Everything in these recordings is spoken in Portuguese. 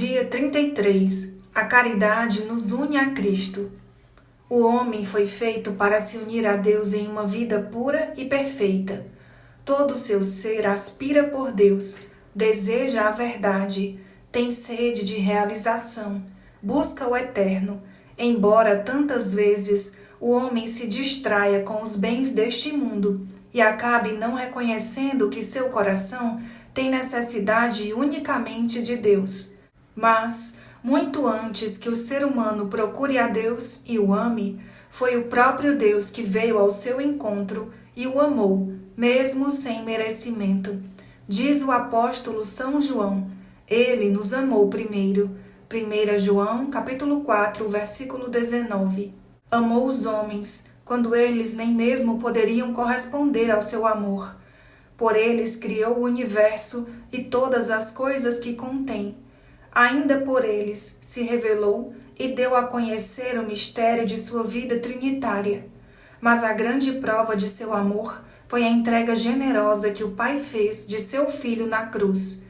Dia 33. A caridade nos une a Cristo. O homem foi feito para se unir a Deus em uma vida pura e perfeita. Todo o seu ser aspira por Deus, deseja a verdade, tem sede de realização, busca o eterno, embora tantas vezes o homem se distraia com os bens deste mundo e acabe não reconhecendo que seu coração tem necessidade unicamente de Deus. Mas, muito antes que o ser humano procure a Deus e o ame, foi o próprio Deus que veio ao seu encontro e o amou, mesmo sem merecimento. Diz o apóstolo São João, ele nos amou primeiro. 1 João, capítulo 4, versículo 19. Amou os homens, quando eles nem mesmo poderiam corresponder ao seu amor. Por eles criou o universo e todas as coisas que contém. Ainda por eles se revelou e deu a conhecer o mistério de sua vida trinitária. Mas a grande prova de seu amor foi a entrega generosa que o Pai fez de seu Filho na cruz.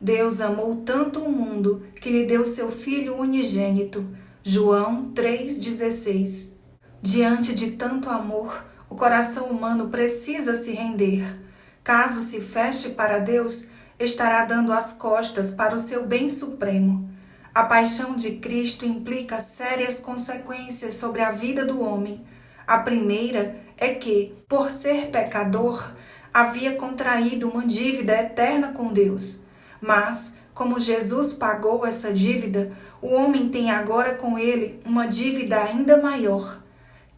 Deus amou tanto o mundo que lhe deu seu Filho unigênito. João 3,16. Diante de tanto amor, o coração humano precisa se render. Caso se feche para Deus, estará dando as costas para o seu bem supremo. A paixão de Cristo implica sérias consequências sobre a vida do homem. A primeira é que, por ser pecador, havia contraído uma dívida eterna com Deus. Mas, como Jesus pagou essa dívida, o homem tem agora com ele uma dívida ainda maior.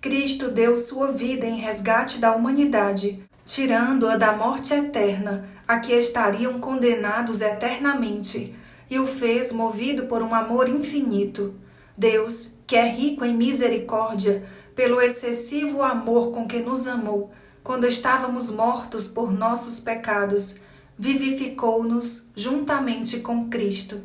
Cristo deu sua vida em resgate da humanidade, tirando-a da morte eterna, a que estariam condenados eternamente, e o fez movido por um amor infinito. Deus, que é rico em misericórdia, pelo excessivo amor com que nos amou, quando estávamos mortos por nossos pecados, vivificou-nos juntamente com Cristo.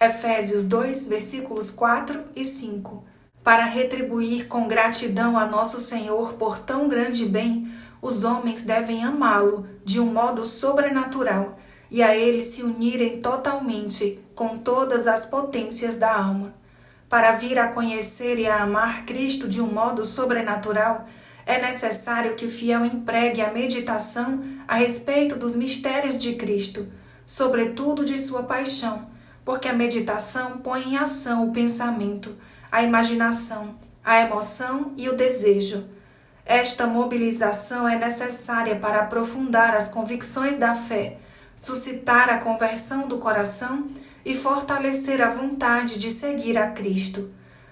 Efésios 2, versículos 4 e 5. Para retribuir com gratidão a nosso Senhor por tão grande bem, os homens devem amá-lo de um modo sobrenatural e a ele se unirem totalmente com todas as potências da alma. Para vir a conhecer e a amar Cristo de um modo sobrenatural, é necessário que o fiel empregue a meditação a respeito dos mistérios de Cristo, sobretudo de sua paixão, porque a meditação põe em ação o pensamento, a imaginação, a emoção e o desejo. Esta mobilização é necessária para aprofundar as convicções da fé, suscitar a conversão do coração e fortalecer a vontade de seguir a Cristo.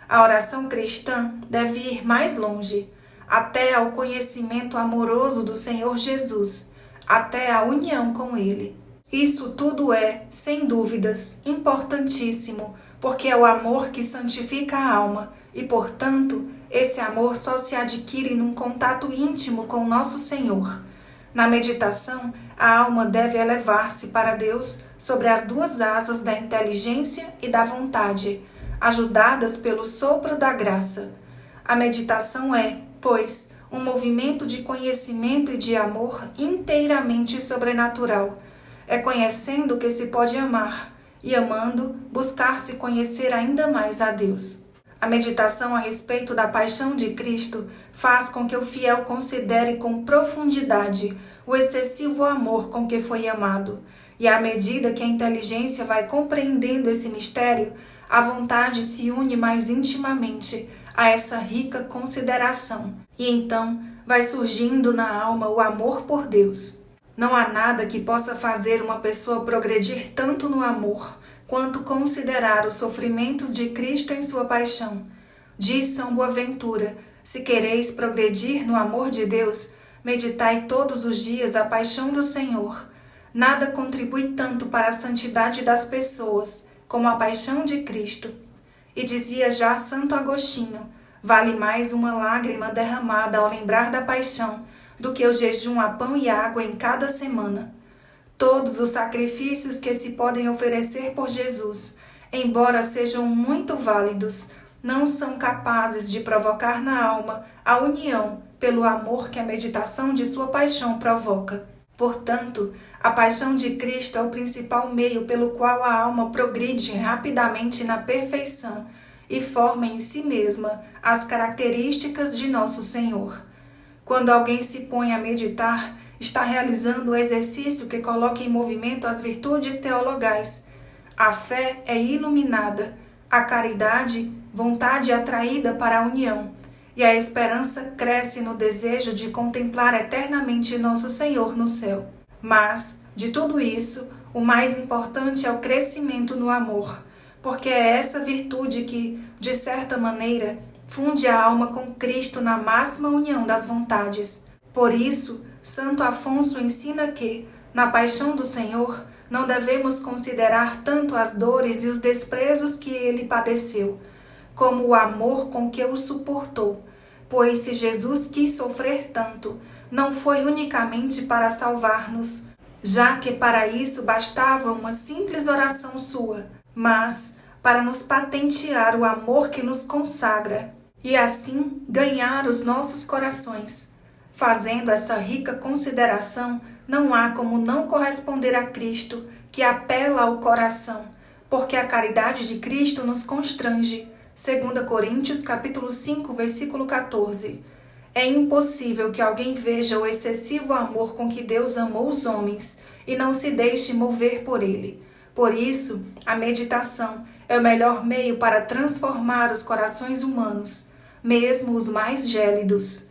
A oração cristã deve ir mais longe, até ao conhecimento amoroso do Senhor Jesus, até a união com Ele. Isso tudo é, sem dúvidas, importantíssimo, porque é o amor que santifica a alma e, portanto, esse amor só se adquire num contato íntimo com nosso Senhor. Na meditação, a alma deve elevar-se para Deus sobre as duas asas da inteligência e da vontade, ajudadas pelo sopro da graça. A meditação é, pois, um movimento de conhecimento e de amor inteiramente sobrenatural. É conhecendo que se pode amar, e amando, buscar se conhecer ainda mais a Deus. A meditação a respeito da paixão de Cristo faz com que o fiel considere com profundidade o excessivo amor com que foi amado, e à medida que a inteligência vai compreendendo esse mistério, a vontade se une mais intimamente a essa rica consideração, e então vai surgindo na alma o amor por Deus. Não há nada que possa fazer uma pessoa progredir tanto no amor, quanto considerar os sofrimentos de Cristo em sua paixão. Diz São Boaventura, se quereis progredir no amor de Deus, meditai todos os dias a paixão do Senhor. Nada contribui tanto para a santidade das pessoas, como a paixão de Cristo. E dizia já Santo Agostinho, vale mais uma lágrima derramada ao lembrar da paixão, do que o jejum a pão e água em cada semana. Todos os sacrifícios que se podem oferecer por Jesus, embora sejam muito válidos, não são capazes de provocar na alma a união pelo amor que a meditação de sua paixão provoca. Portanto, a paixão de Cristo é o principal meio pelo qual a alma progride rapidamente na perfeição e forma em si mesma as características de nosso Senhor. Quando alguém se põe a meditar, está realizando o exercício que coloca em movimento as virtudes teologais. A fé é iluminada, a caridade, vontade atraída para a união, e a esperança cresce no desejo de contemplar eternamente nosso Senhor no céu. Mas, de tudo isso, o mais importante é o crescimento no amor, porque é essa virtude que, de certa maneira, funde a alma com Cristo na máxima união das vontades. Por isso, Santo Afonso ensina que, na paixão do Senhor, não devemos considerar tanto as dores e os desprezos que ele padeceu, como o amor com que o suportou. Pois se Jesus quis sofrer tanto, não foi unicamente para salvar-nos, já que para isso bastava uma simples oração sua, mas para nos patentear o amor que nos consagra e assim ganhar os nossos corações. Fazendo essa rica consideração, não há como não corresponder a Cristo, que apela ao coração, porque a caridade de Cristo nos constrange. 2 Coríntios capítulo 5, versículo 14. É impossível que alguém veja o excessivo amor com que Deus amou os homens e não se deixe mover por ele. Por isso, a meditação é o melhor meio para transformar os corações humanos, mesmo os mais gélidos.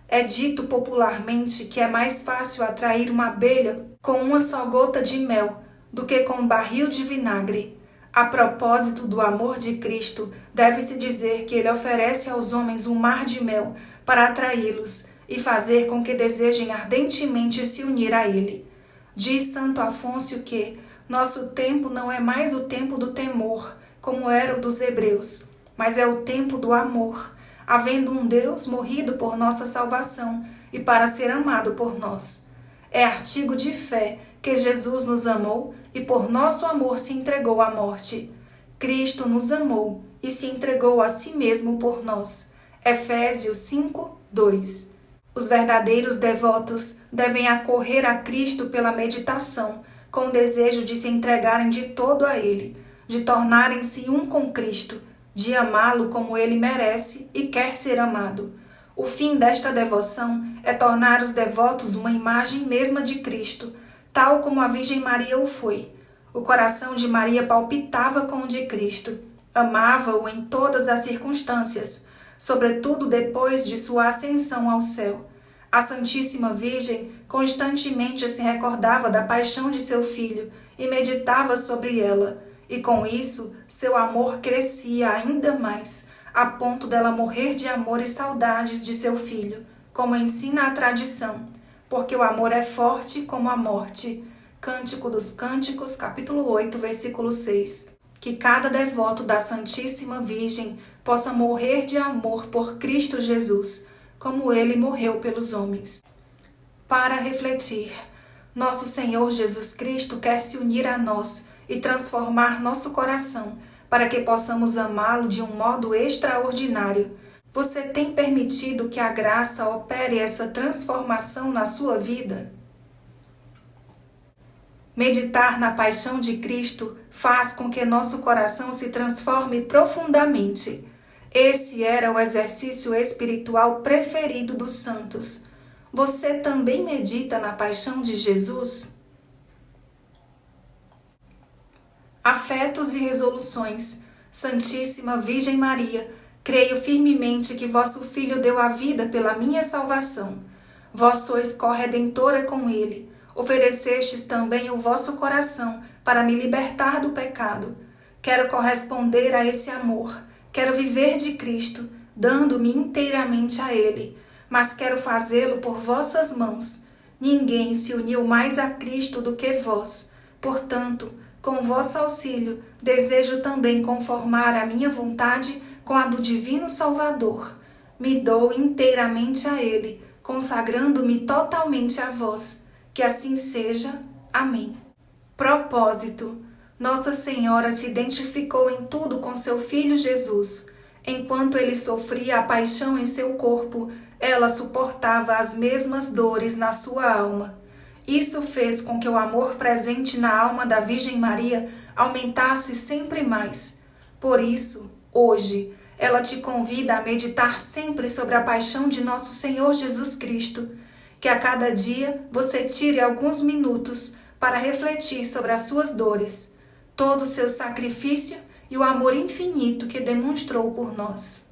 É dito popularmente que é mais fácil atrair uma abelha com uma só gota de mel do que com um barril de vinagre. A propósito do amor de Cristo, deve-se dizer que ele oferece aos homens um mar de mel para atraí-los e fazer com que desejem ardentemente se unir a ele. Diz Santo Afonso que nosso tempo não é mais o tempo do temor, como era o dos hebreus, mas é o tempo do amor, havendo um Deus morrido por nossa salvação e para ser amado por nós. É artigo de fé que Jesus nos amou e por nosso amor se entregou à morte. Cristo nos amou e se entregou a si mesmo por nós. Efésios 5, 2. Os verdadeiros devotos devem acorrer a Cristo pela meditação, com o desejo de se entregarem de todo a Ele, de tornarem-se um com Cristo, de amá-lo como Ele merece e quer ser amado. O fim desta devoção é tornar os devotos uma imagem mesma de Cristo, tal como a Virgem Maria o foi. O coração de Maria palpitava com o de Cristo, amava-o em todas as circunstâncias, sobretudo depois de sua ascensão ao céu. A Santíssima Virgem constantemente se recordava da paixão de seu filho e meditava sobre ela, e com isso seu amor crescia ainda mais, a ponto dela morrer de amor e saudades de seu filho, como ensina a tradição, porque o amor é forte como a morte. Cântico dos Cânticos, capítulo 8, versículo 6. Que cada devoto da Santíssima Virgem possa morrer de amor por Cristo Jesus, como ele morreu pelos homens. Para refletir, nosso Senhor Jesus Cristo quer se unir a nós e transformar nosso coração, para que possamos amá-lo de um modo extraordinário. Você tem permitido que a graça opere essa transformação na sua vida? Meditar na paixão de Cristo faz com que nosso coração se transforme profundamente. Esse era o exercício espiritual preferido dos santos. Você também medita na paixão de Jesus? Afetos e resoluções. Santíssima Virgem Maria, creio firmemente que vosso Filho deu a vida pela minha salvação. Vós sois corredentora com ele. Oferecestes também o vosso coração para me libertar do pecado. Quero corresponder a esse amor. Quero viver de Cristo, dando-me inteiramente a ele. Mas quero fazê-lo por vossas mãos. Ninguém se uniu mais a Cristo do que vós. Portanto, com vosso auxílio, desejo também conformar a minha vontade com a do Divino Salvador. Me dou inteiramente a ele, consagrando-me totalmente a vós. Que assim seja. Amém. Propósito. Nossa Senhora se identificou em tudo com seu Filho Jesus. Enquanto ele sofria a paixão em seu corpo, ela suportava as mesmas dores na sua alma. Isso fez com que o amor presente na alma da Virgem Maria aumentasse sempre mais. Por isso, hoje, ela te convida a meditar sempre sobre a paixão de nosso Senhor Jesus Cristo, que a cada dia você tire alguns minutos para refletir sobre as suas dores, todo o seu sacrifício e o amor infinito que demonstrou por nós.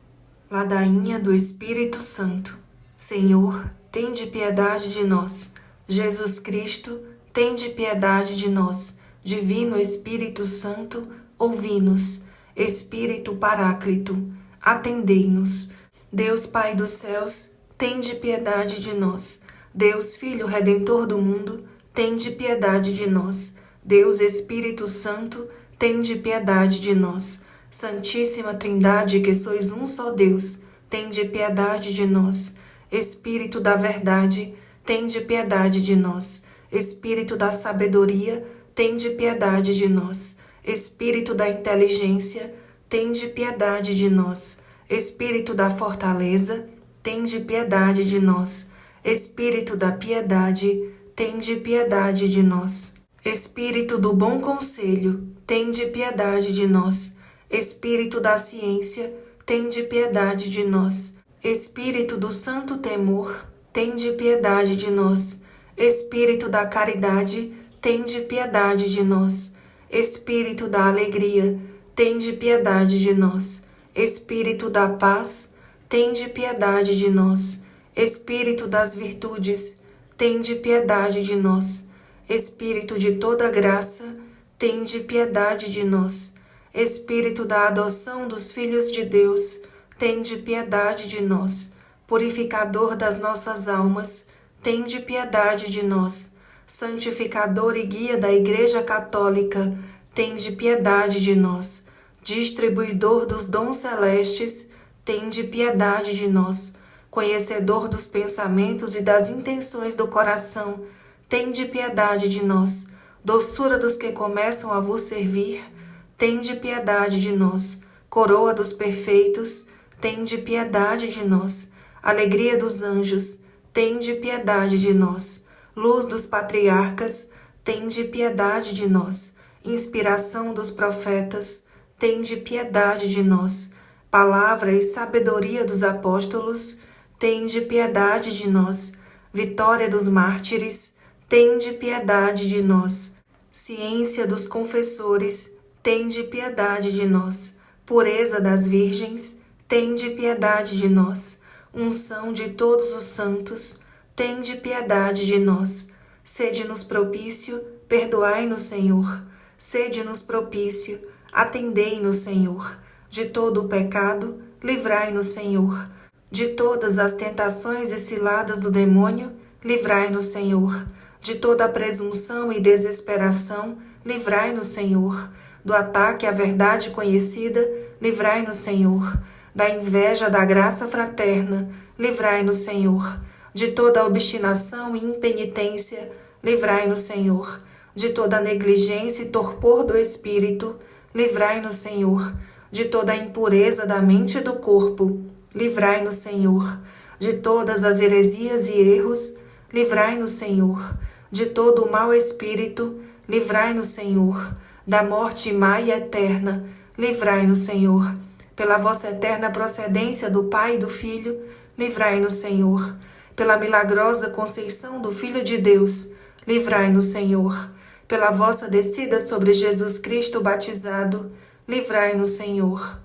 Ladainha do Espírito Santo. Senhor, tende piedade de nós. Jesus Cristo, tende piedade de nós. Divino Espírito Santo, ouvi-nos. Espírito Paráclito, atendei-nos. Deus Pai dos céus, tende piedade de nós. Deus Filho Redentor do mundo, tende piedade de nós. Deus Espírito Santo, tende piedade de nós. Santíssima Trindade, que sois um só Deus, tende piedade de nós. Espírito da verdade, tende piedade de nós. Espírito da sabedoria, tende piedade de nós. Espírito da inteligência, tende piedade de nós. Espírito da fortaleza, tende piedade de nós. Espírito da piedade, tende piedade de nós. Espírito do bom conselho, tende piedade de nós. Espírito da ciência, tende piedade de nós. Espírito do santo temor, tende piedade de nós. Espírito da caridade, tende piedade de nós. Espírito da alegria, tende piedade de nós. Espírito da paz, tende piedade de nós. Espírito das virtudes, tende piedade de nós. Espírito de toda graça, tende piedade de nós. Espírito da adoção dos filhos de Deus, tende piedade de nós. Purificador das nossas almas, tende piedade de nós. Santificador e guia da Igreja Católica, tende piedade de nós. Distribuidor dos dons celestes, tende piedade de nós. Conhecedor dos pensamentos e das intenções do coração, tende piedade de nós. Doçura dos que começam a vos servir, tende piedade de nós. Coroa dos perfeitos, tende piedade de nós. Alegria dos anjos, tende piedade de nós. Luz dos patriarcas, tende piedade de nós. Inspiração dos profetas, tende piedade de nós. Palavra e sabedoria dos apóstolos, tende piedade de nós. Vitória dos mártires, tende piedade de nós. Ciência dos confessores, tende piedade de nós. Pureza das virgens, tende piedade de nós. Unção de todos os santos, tende piedade de nós. Sede-nos propício, perdoai-nos, Senhor. Sede-nos propício, atendei-nos, Senhor. De todo o pecado, livrai-nos, Senhor. De todas as tentações e ciladas do demônio, livrai-nos, Senhor. De toda a presunção e desesperação, livrai-nos, Senhor. Do ataque à verdade conhecida, livrai-nos, Senhor. Da inveja da graça fraterna, livrai-nos, Senhor. De toda obstinação e impenitência, livrai-nos, Senhor. De toda negligência e torpor do espírito, livrai-nos, Senhor. De toda impureza da mente e do corpo, livrai-nos, Senhor. De todas as heresias e erros, livrai-nos, Senhor. De todo o mau espírito, livrai-nos, Senhor. Da morte má e eterna, livrai-nos, Senhor. Pela vossa eterna procedência do Pai e do Filho, livrai-nos, Senhor. Pela milagrosa conceição do Filho de Deus, livrai-nos, Senhor. Pela vossa descida sobre Jesus Cristo batizado, livrai-nos, Senhor.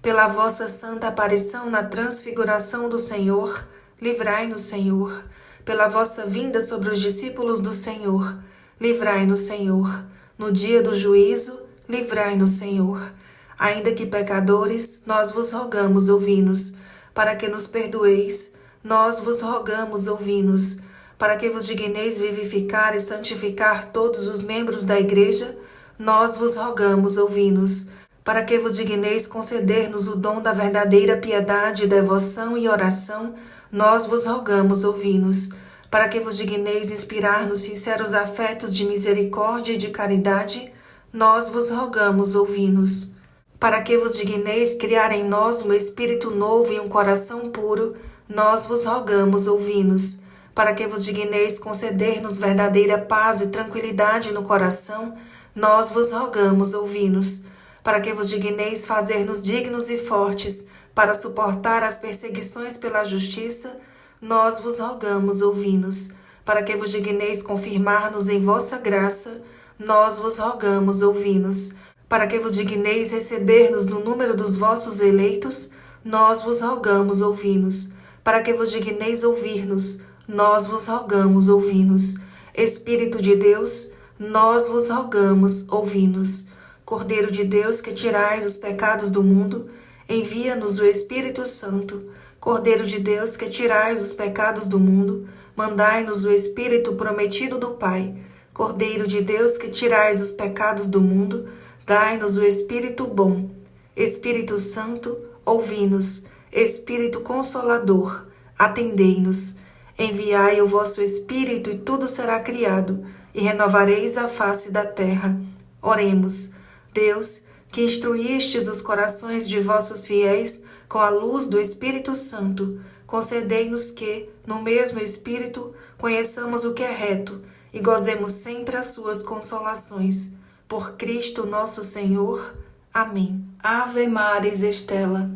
Pela vossa santa aparição na transfiguração do Senhor, livrai-nos, Senhor. Pela vossa vinda sobre os discípulos do Senhor, livrai-nos, Senhor. No dia do juízo, livrai-nos, Senhor. Ainda que pecadores, nós vos rogamos, ouvi-nos. Para que nos perdoeis, nós vos rogamos, ouvi-nos. Para que vos digneis vivificar e santificar todos os membros da Igreja, nós vos rogamos, ouvi-nos. Para que vos digneis conceder-nos o dom da verdadeira piedade, devoção e oração, nós vos rogamos, ouvi-nos. Para que vos digneis inspirar-nos sinceros afetos de misericórdia e de caridade, nós vos rogamos, ouvi-nos. Para que vos digneis criar em nós um espírito novo e um coração puro, nós vos rogamos, ouvi-nos. para que vos digneis conceder-nos verdadeira paz e tranquilidade no coração, nós vos rogamos, ouvi-nos. Para que vos digneis fazer-nos dignos e fortes para suportar as perseguições pela justiça, nós vos rogamos, ouvi-nos. Para que vos digneis confirmar-nos em vossa graça, nós vos rogamos, ouvi-nos. Para que vos digneis receber-nos no número dos vossos eleitos, nós vos rogamos, ouvi-nos. Para que vos digneis ouvir-nos, nós vos rogamos, ouvi-nos. Espírito de Deus, nós vos rogamos, ouvi-nos. Cordeiro de Deus, que tirais os pecados do mundo, envia-nos o Espírito Santo. Cordeiro de Deus, que tirais os pecados do mundo, mandai-nos o Espírito prometido do Pai. Cordeiro de Deus, que tirais os pecados do mundo, dai-nos o Espírito bom. Espírito Santo, ouvi-nos. Espírito Consolador, atendei-nos. Enviai o vosso Espírito e tudo será criado, e renovareis a face da terra. Oremos. Deus, que instruístes os corações de vossos fiéis com a luz do Espírito Santo, concedei-nos que, no mesmo Espírito, conheçamos o que é reto e gozemos sempre as suas consolações. Por Cristo nosso Senhor. Amém. Ave Maris Estela,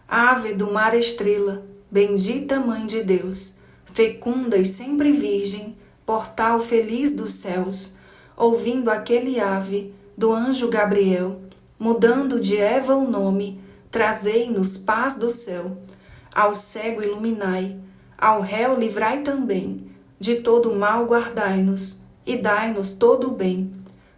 Ave do mar estrela, bendita Mãe de Deus, fecunda e sempre virgem, portal feliz dos céus, ouvindo aquele ave do anjo Gabriel, mudando de Eva o nome, trazei-nos paz do céu. Ao cego iluminai, ao réu livrai também, de todo o mal guardai-nos, e dai-nos todo o bem.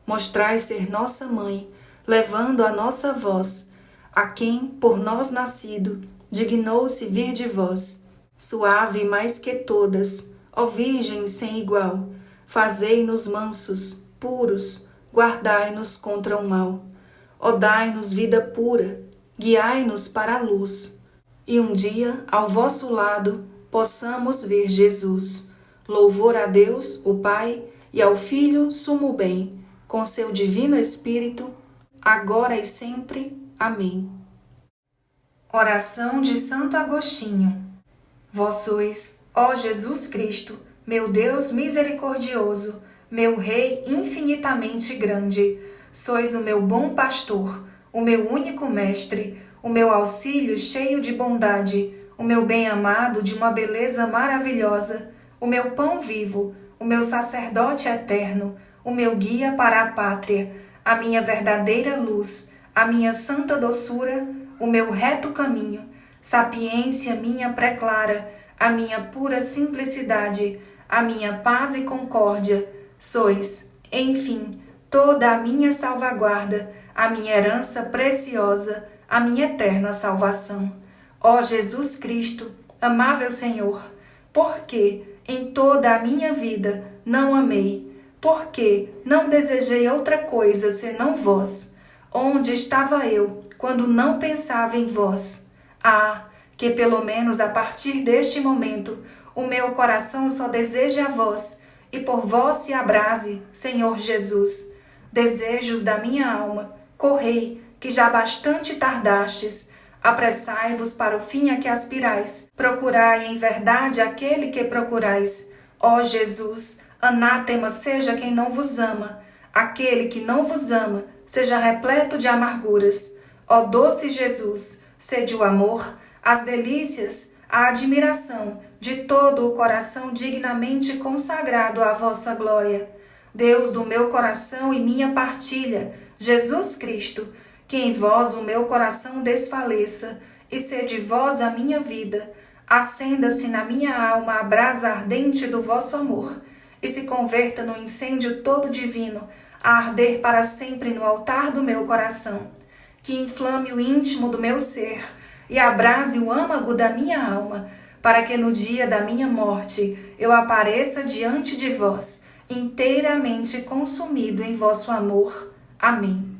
Mostrai ser nossa mãe, levando a nossa voz, a quem, por nós nascido, dignou-se vir de vós. Suave mais que todas, ó Virgem sem igual, fazei-nos mansos, puros, guardai-nos contra o mal. Ó dai-nos vida pura, guiai-nos para a luz, e um dia, ao vosso lado, possamos ver Jesus. Louvor a Deus, o Pai, e ao Filho, sumo bem, com seu divino Espírito, agora e sempre. Amém. Oração de Santo Agostinho. Vós sois, ó Jesus Cristo, meu Deus misericordioso, meu Rei infinitamente grande. Sois o meu bom pastor, o meu único mestre, o meu auxílio cheio de bondade, o meu bem-amado de uma beleza maravilhosa, o meu pão vivo, o meu sacerdote eterno, o meu guia para a pátria, a minha verdadeira luz, a minha santa doçura, o meu reto caminho, sapiência minha preclara, a minha pura simplicidade, a minha paz e concórdia. Sois, enfim, toda a minha salvaguarda, a minha herança preciosa, a minha eterna salvação. Ó Jesus Cristo, amável Senhor, por que em toda a minha vida não amei? Por que não desejei outra coisa senão vós? Onde estava eu quando não pensava em vós? Ah, que pelo menos a partir deste momento o meu coração só deseje a vós, e por vós se abrase, Senhor Jesus. Desejos da minha alma, correi, que já bastante tardastes. Apressai-vos para o fim a que aspirais. Procurai em verdade aquele que procurais. Ó Jesus, anátema seja quem não vos ama. Aquele que não vos ama, seja repleto de amarguras. Ó doce Jesus, sede o amor, as delícias, a admiração de todo o coração dignamente consagrado à vossa glória. Deus do meu coração e minha partilha, Jesus Cristo, que em vós o meu coração desfaleça, e sede vós a minha vida. Acenda-se na minha alma a brasa ardente do vosso amor, e se converta no incêndio todo divino, a arder para sempre no altar do meu coração. Que inflame o íntimo do meu ser, e abrase o âmago da minha alma, para que no dia da minha morte eu apareça diante de vós, inteiramente consumido em vosso amor. Amém.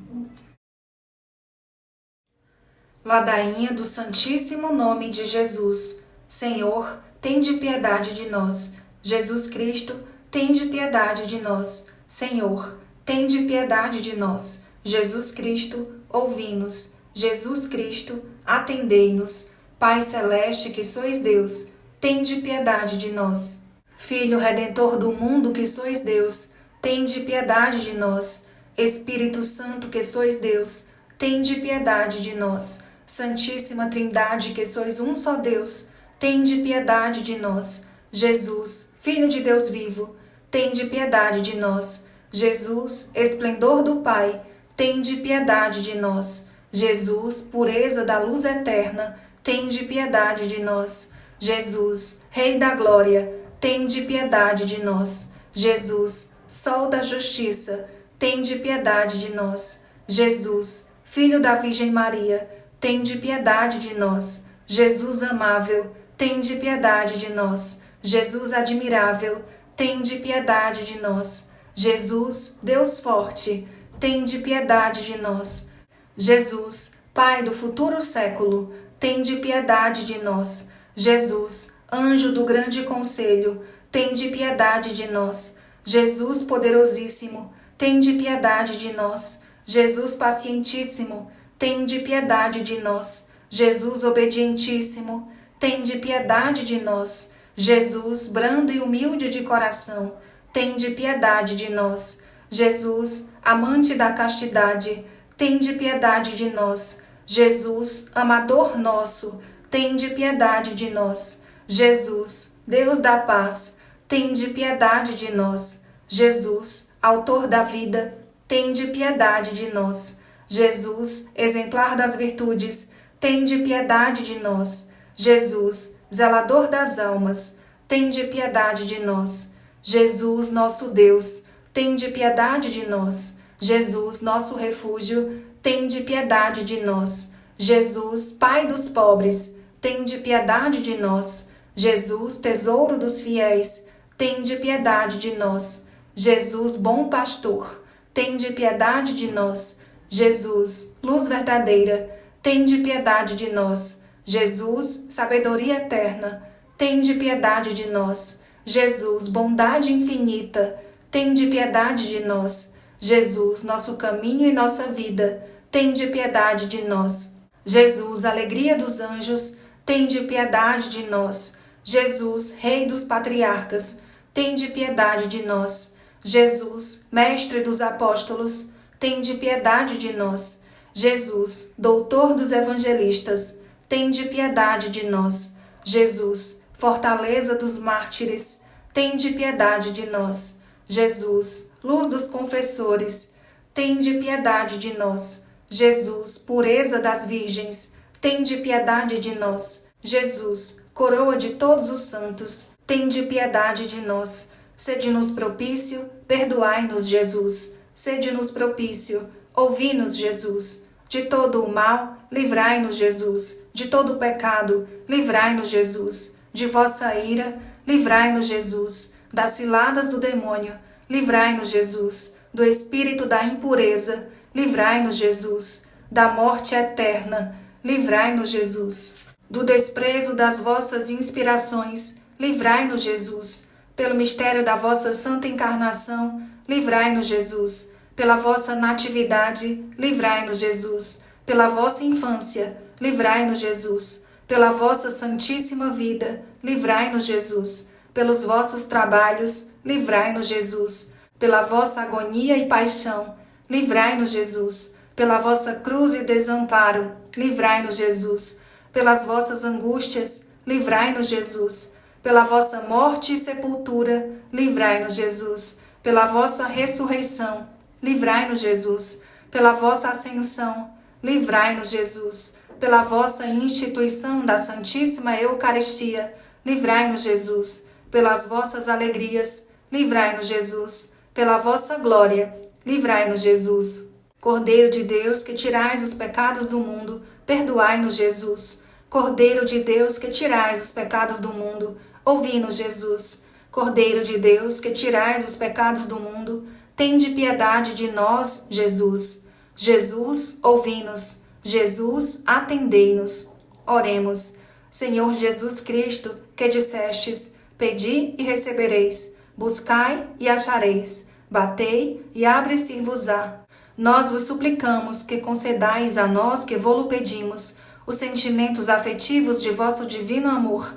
Ladainha do Santíssimo Nome de Jesus. Senhor, tende piedade de nós. Jesus Cristo, tende piedade de nós. Senhor, tende piedade de nós. Jesus Cristo, ouvi-nos. Jesus Cristo, atendei-nos. Pai celeste que sois Deus, tende piedade de nós. Filho Redentor do mundo que sois Deus, tende piedade de nós. Espírito Santo que sois Deus, tende piedade de nós. Santíssima Trindade que sois um só Deus, tende piedade de nós. Jesus, Filho de Deus vivo, tende piedade de nós. Jesus, esplendor do Pai, tende piedade de nós. Jesus, pureza da luz eterna, tende piedade de nós. Jesus, Rei da glória, tende piedade de nós. Jesus, Sol da justiça, tende piedade de nós. Jesus, Filho da Virgem Maria, tende piedade de nós. Jesus amável, tende piedade de nós. Jesus admirável, tende piedade de nós. Jesus, Deus forte, tende piedade de nós. Jesus, Pai do futuro século, tende piedade de nós. Jesus, anjo do grande conselho, tende piedade de nós. Jesus poderosíssimo, tende piedade de nós. Jesus pacientíssimo, tende piedade de nós. Jesus obedientíssimo, tende piedade de nós. Jesus brando e humilde de coração, tende piedade de nós. Jesus, amante da castidade, tende piedade de nós. Jesus, amador nosso, tende piedade de nós. Jesus, Deus da paz, tende piedade de nós. Jesus, autor da vida, tende piedade de nós. Jesus, exemplar das virtudes, tende piedade de nós. Jesus, zelador das almas, tende piedade de nós. Jesus, nosso Deus, tende piedade de nós. Jesus, nosso refúgio, tende piedade de nós. Jesus, Pai dos pobres, tende piedade de nós. Jesus, tesouro dos fiéis, tende piedade de nós. Jesus, bom pastor, tende piedade de nós. Jesus, luz verdadeira, tende piedade de nós. Jesus, sabedoria eterna, tende piedade de nós. Jesus, bondade infinita, tende piedade de nós. Jesus, nosso caminho e nossa vida, tende piedade de nós. Jesus, alegria dos anjos, tende piedade de nós. Jesus, Rei dos patriarcas, tende piedade de nós. Jesus, Mestre dos apóstolos, tende piedade de nós. Jesus, Doutor dos evangelistas, tende piedade de nós. Jesus, fortaleza dos mártires, tende piedade de nós. Jesus, luz dos confessores, tende piedade de nós. Jesus, pureza das virgens, tende piedade de nós. Jesus, coroa de todos os santos, tende piedade de nós. Sede-nos propício, perdoai-nos, Jesus. Sede-nos propício, ouvi-nos, Jesus. De todo o mal, livrai-nos, Jesus. De todo o pecado, livrai-nos, Jesus. De vossa ira, livrai-nos, Jesus. Das ciladas do demônio, livrai-nos, Jesus. Do espírito da impureza, livrai-nos, Jesus. Da morte eterna, livrai-nos, Jesus. Do desprezo das vossas inspirações, livrai-nos, Jesus. Pelo mistério da vossa santa encarnação, livrai-nos, Jesus. Pela vossa natividade, livrai-nos, Jesus. Pela vossa infância, livrai-nos, Jesus. Pela vossa santíssima vida, livrai-nos, Jesus. Pelos vossos trabalhos, livrai-nos, Jesus. Pela vossa agonia e paixão, livrai-nos, Jesus. Pela vossa cruz e desamparo, livrai-nos, Jesus. Pelas vossas angústias, livrai-nos, Jesus. Pela vossa morte e sepultura, livrai-nos, Jesus. Pela vossa ressurreição, livrai-nos, Jesus. Pela vossa ascensão, livrai-nos, Jesus. Pela vossa instituição da Santíssima Eucaristia, livrai-nos, Jesus. Pelas vossas alegrias, livrai-nos, Jesus. Pela vossa glória, livrai-nos, Jesus. Cordeiro de Deus, que tirais os pecados do mundo, perdoai-nos, Jesus. Cordeiro de Deus, que tirais os pecados do mundo, ouvi-nos, Jesus. Cordeiro de Deus, que tirais os pecados do mundo, tende piedade de nós, Jesus. Jesus, ouvi-nos. Jesus, atendei-nos. Oremos. Senhor Jesus Cristo, que dissestes, pedi e recebereis, buscai e achareis, batei e abre-se-vos-á. Nós vos suplicamos que concedais a nós que vô-lo pedimos, os sentimentos afetivos de vosso divino amor,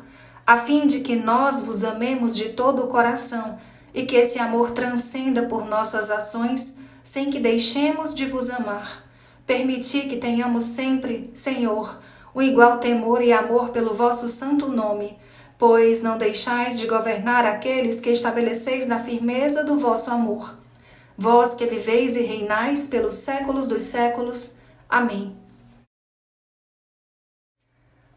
a fim de que nós vos amemos de todo o coração e que esse amor transcenda por nossas ações, sem que deixemos de vos amar. Permiti que tenhamos sempre, Senhor, o igual temor e amor pelo vosso santo nome, pois não deixais de governar aqueles que estabeleceis na firmeza do vosso amor. Vós que viveis e reinais pelos séculos dos séculos. Amém.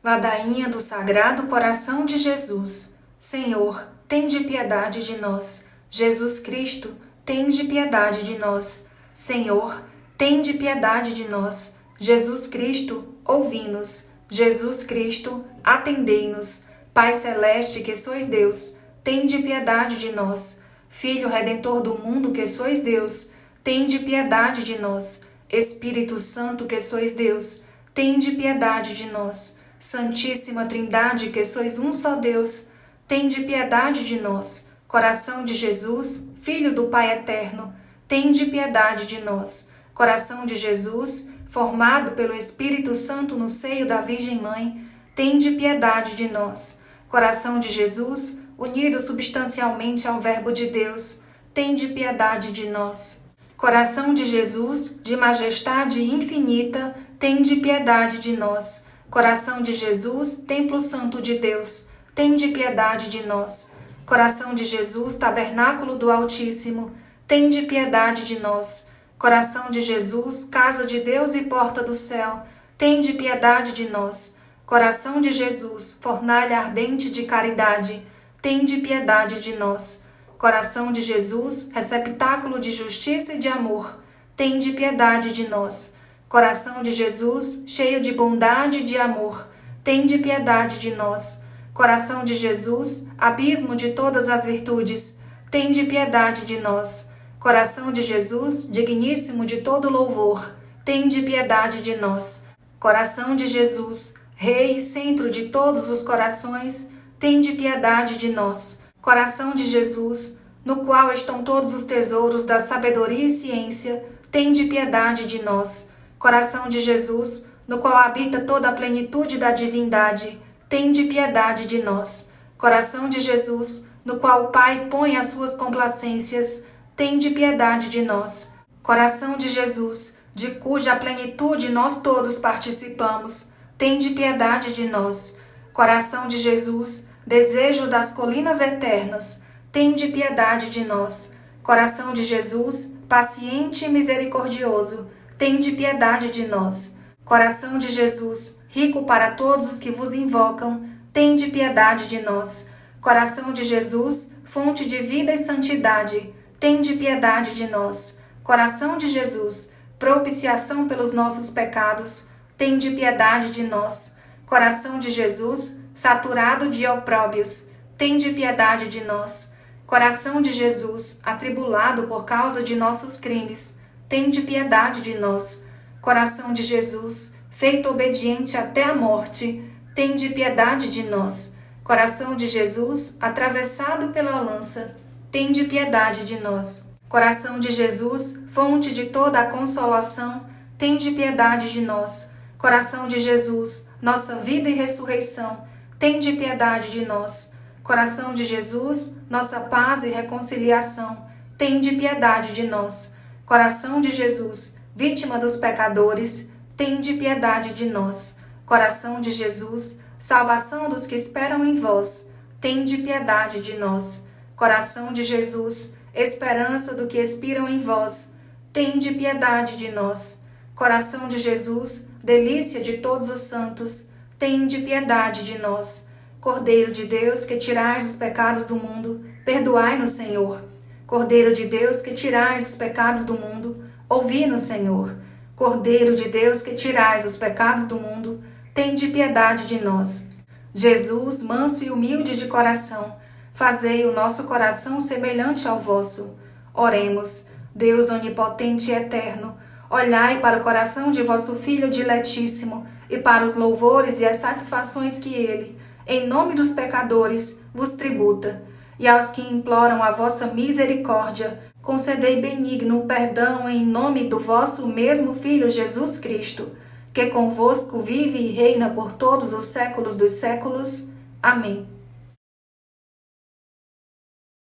Ladainha do Sagrado Coração de Jesus. Senhor, tende piedade de nós. Jesus Cristo, tende piedade de nós. Senhor, tende piedade de nós. Jesus Cristo, ouvi-nos. Jesus Cristo, atendei-nos. Pai Celeste, que sois Deus, tende piedade de nós. Filho Redentor do mundo, que sois Deus, tende piedade de nós. Espírito Santo, que sois Deus, tende piedade de nós. Santíssima Trindade, que sois um só Deus, tende piedade de nós. Coração de Jesus, Filho do Pai Eterno, tende piedade de nós. Coração de Jesus, formado pelo Espírito Santo no seio da Virgem Mãe, tende piedade de nós. Coração de Jesus, unido substancialmente ao Verbo de Deus, tende piedade de nós. Coração de Jesus, de majestade infinita, tende piedade de nós. Coração de Jesus, Templo Santo de Deus, tende piedade de nós. Coração de Jesus, Tabernáculo do Altíssimo, tende piedade de nós. Coração de Jesus, Casa de Deus e Porta do Céu, tende piedade de nós. Coração de Jesus, Fornalha ardente de caridade, tende piedade de nós. Coração de Jesus, Receptáculo de justiça e de amor, tende piedade de nós. Coração de Jesus, cheio de bondade e de amor, tende piedade de nós. Coração de Jesus, abismo de todas as virtudes, tende piedade de nós. Coração de Jesus, digníssimo de todo louvor, tende piedade de nós. Coração de Jesus, Rei e centro de todos os corações, tende piedade de nós. Coração de Jesus, no qual estão todos os tesouros da sabedoria e ciência, tende piedade de nós. Coração de Jesus, no qual habita toda a plenitude da divindade, tende piedade de nós. Coração de Jesus, no qual o Pai põe as suas complacências, tende piedade de nós. Coração de Jesus, de cuja plenitude nós todos participamos, tende piedade de nós. Coração de Jesus, desejo das colinas eternas, tende piedade de nós. Coração de Jesus, paciente e misericordioso, tende piedade de nós. Coração de Jesus, rico para todos os que vos invocam, tende piedade de nós. Coração de Jesus, fonte de vida e santidade, tende piedade de nós. Coração de Jesus, propiciação pelos nossos pecados, tende piedade de nós. Coração de Jesus, saturado de opróbios, tende piedade de nós. Coração de Jesus, atribulado por causa de nossos crimes, tende piedade de nós. Coração de Jesus, feito obediente até a morte, tende piedade de nós. Coração de Jesus, atravessado pela lança, tende piedade de nós. Coração de Jesus, fonte de toda a consolação, tende piedade de nós. Coração de Jesus, nossa vida e ressurreição, tende piedade de nós. Coração de Jesus, nossa paz e reconciliação, tende piedade de nós. Coração de Jesus, vítima dos pecadores, tende piedade de nós. Coração de Jesus, salvação dos que esperam em vós, tende piedade de nós. Coração de Jesus, esperança do que expiram em vós, tende piedade de nós. Coração de Jesus, delícia de todos os santos, tende piedade de nós. Cordeiro de Deus, que tirais os pecados do mundo, perdoai-nos, Senhor. Cordeiro de Deus, que tirais os pecados do mundo, ouvi-nos, Senhor. Cordeiro de Deus, que tirais os pecados do mundo, tende piedade de nós. Jesus, manso e humilde de coração, fazei o nosso coração semelhante ao vosso. Oremos. Deus onipotente e eterno, olhai para o coração de vosso Filho diletíssimo e para os louvores e as satisfações que ele, em nome dos pecadores, vos tributa. E aos que imploram a vossa misericórdia, concedei benigno o perdão em nome do vosso mesmo Filho Jesus Cristo, que convosco vive e reina por todos os séculos dos séculos. Amém.